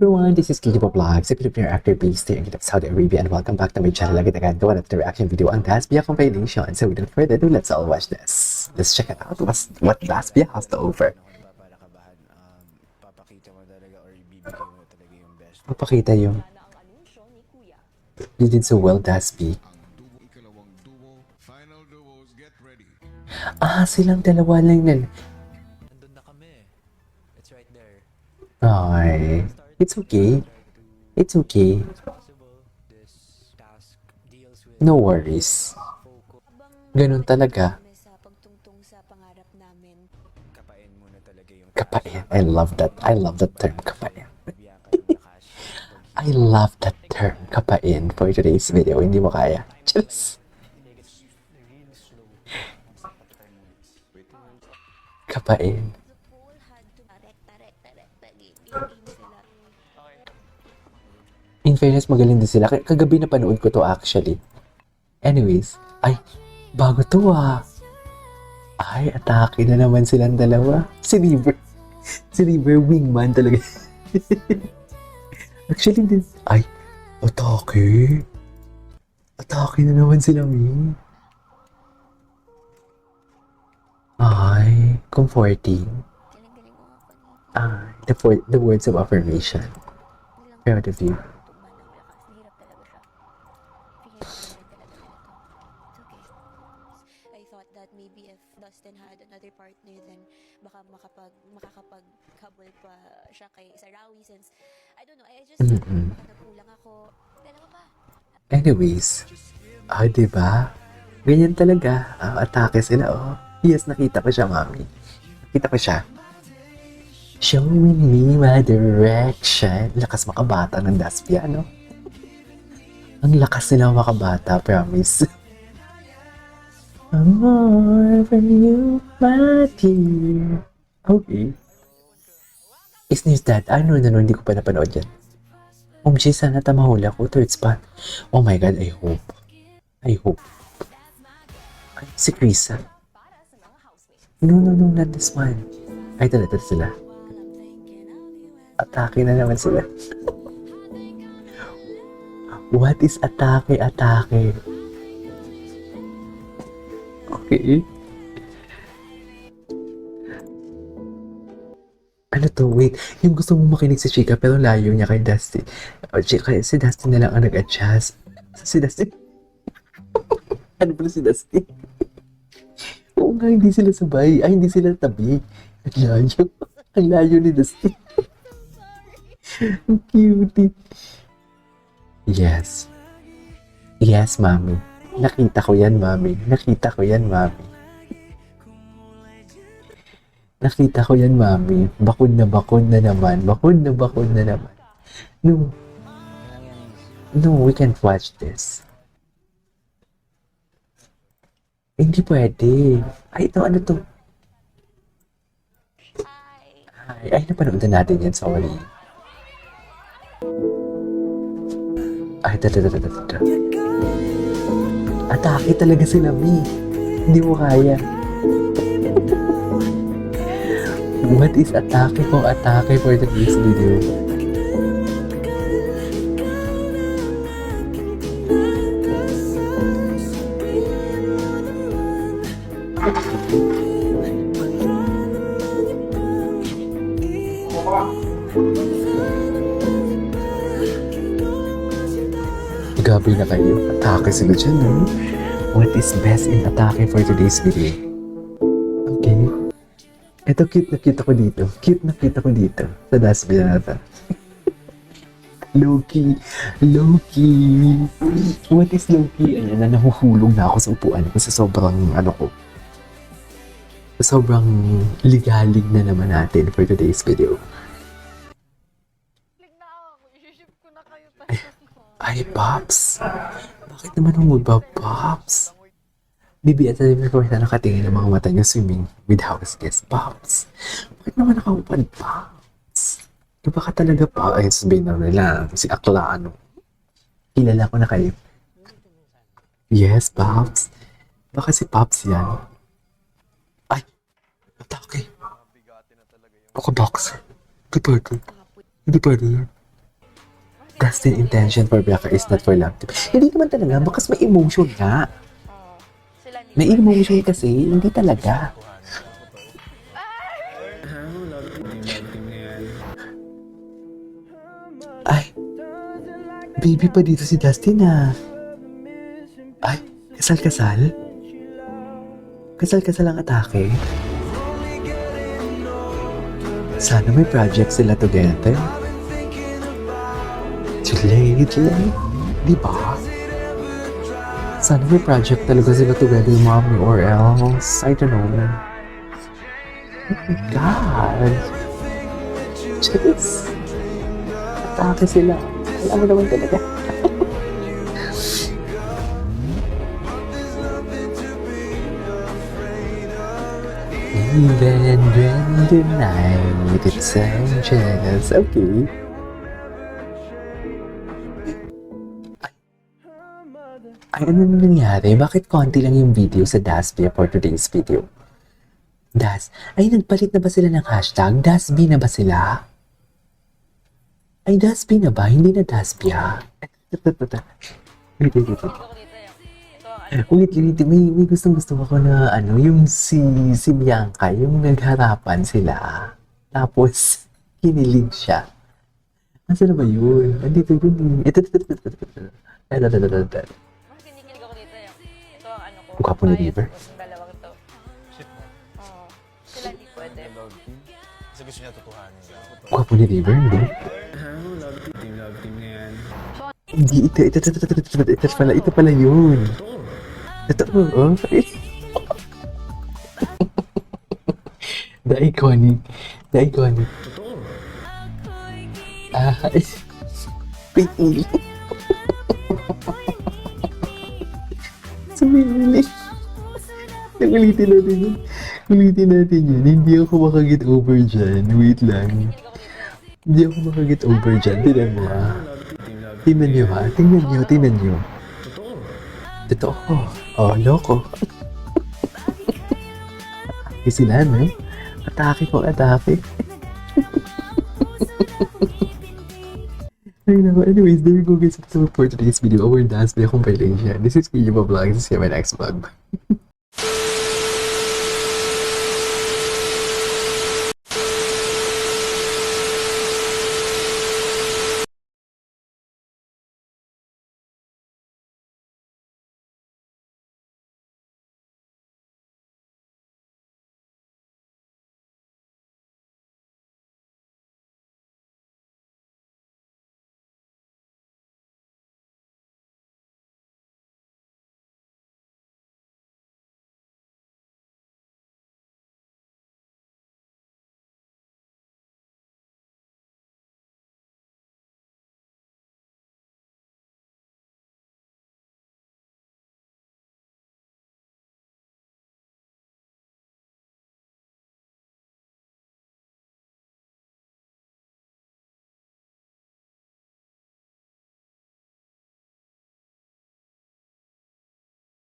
everyone, this is Kilipo Vlogs, a Filipino actor based here in Saudi Arabia, and welcome back to my channel. Agad gawa natin reaction video ang Dasbia compilation. So without further ado, let's all watch this. Let's check it out, what Dasbia has to offer. Papakita mo talaga or ibibigay mo talaga yung best. Papakita yung you did so well, Dasby. Ikalawang duo, final duos, get ready. Silang dalawa lang nan. Nandun na kami. It's right there. Ay, it's okay. It's okay. Possible this task deals with No worries. Ganun talaga. Sa pagtungtong sa pangarap namin. kapain muna talaga yung Kapain. I love that. I love that term, kapain. biya ka ng lakas. I love that term, kapain, for today's video. Hindi mo kaya. Just kapain. The pool had to rekta sila. In fairness, magaling din sila. Kagabi na panood ko to actually. Anyways, ay, bago to Ay, atake na naman silang dalawa. Si River wingman talaga. Actually, din, ay, atake. Atake na naman sila, Mi. Ay, comforting. Galing-galing ko nga The words of affirmation. Proud of you. I thought that maybe if Dustin had another partner, then baka makakapaghabol pa siya kay Sarawi since, I don't know, I just baka nagkulang ako. Dalawa pa. Anyways, diba? Ganyan talaga. Atake sila, Yes, nakita ko siya, mami. Nakita ko siya. Showing me my direction. Lakas makabata ng Daspia, no? Ang lakas nila makabata, promise. More from you, my dear. Okay. Is news that? No, hindi ko pa napanood yan. Umshi, sana tamahuli ako. Third spot. Oh my God, I hope. I hope. Ay, si Krisa. No, not this one. Ay, talaga sila. Atake na naman sila. What is atake? Okay. Ano to? Wait. Yung gusto mong makinig si Chika pero layo niya kay Dusty. Si Dusty na lang ang nag-adjust. Si Dusty. Ano pala si Dusty? Oo nga, hindi sila sabay. Ay, hindi sila tabi. Ang layo. Ang layo ni Dusty. Ang cutie. Yes. Yes, mami. Nakita ko yan, mami. Nakita ko yan, mami. Bakod na naman. No, we can't watch this. Hindi pwede. Ay, ito, ano to? Ay, napanood na natin yan, sorry. Ay, atake talaga sila, Mi. Hindi mo kaya. What is atake kung atake for today's video? Gabi na kayo. Atake sila dyan, no? What is best in atake for today's video? Okay. Ito, cute na cute ako dito. Sa dustbin na ito. Low-key. What is low-key? Ayan na, nahuhulog na ako sa upuan ko sa sobrang, sobrang ligalig na naman natin for today's video. Ay, Pops. Bakit naman humulba, Pops? Bibi at sabi ko na nakatingin ng mga mata niya swimming with house guest, Pops. Bakit naman nakaupad, Pops? Iba ka talaga, Pops. Ay, sabihin na nila, si Akla, kilala ko na kayo. Yes, Pops. Baka si Pops yan. Ay, atake. Ako, Box. Hindi pwede yan. Dustin intention for Becca is not for love. Hindi naman talaga, bakas may emotion nga. Sila ni May emotion kasi, hindi talaga. Ay, baby pa dito si Dustin ah. Ay, kasal-kasal? Kasal-kasal ang atake? Sana may project sila together. Lately, di ba? Sana may project talaga sila together, mommy, or else, I don't know. Oh my God! Jeez! Atake sila. Alam mo naman talaga. Even when the night it changes. Okay. Ay, ano na nangyari? Bakit konti lang yung video sa Dasby for today's video? Ay, nagpalit na ba sila ng hashtag? Dasby na ba sila? Ay, Dasby na ba? Hindi na Dasby ah. Wait. May gustong-gusto ako na ano, yung si Bianca, yung nagharapan sila. Tapos, kinilig siya. Nasaan na ba yun? Andito yun. Ito. Mas kinikilig ako dito eh. Ito ang ano ko. Ang gwapo ni River. Yung dalawang to. Oo. Sila di pwede. Kasi gusto niya tutuhanin. Gwapo ni River, hindi? Hindi, ito pala yun. Ito, oh. The iconic. Wait. Sumili. Ulitin natin yun. Hindi ako makaget over dyan. Wait lang. Hindi ako makaget over dyan. Tingnan mo ha. Tingnan nyo. Totoo. Oh, loko. Atake sila, no? Atake. Ay, naku. Anyways, there you go guys. So for today's video, our dance video compilation. This is Kuya Vlog. See you in my next vlog.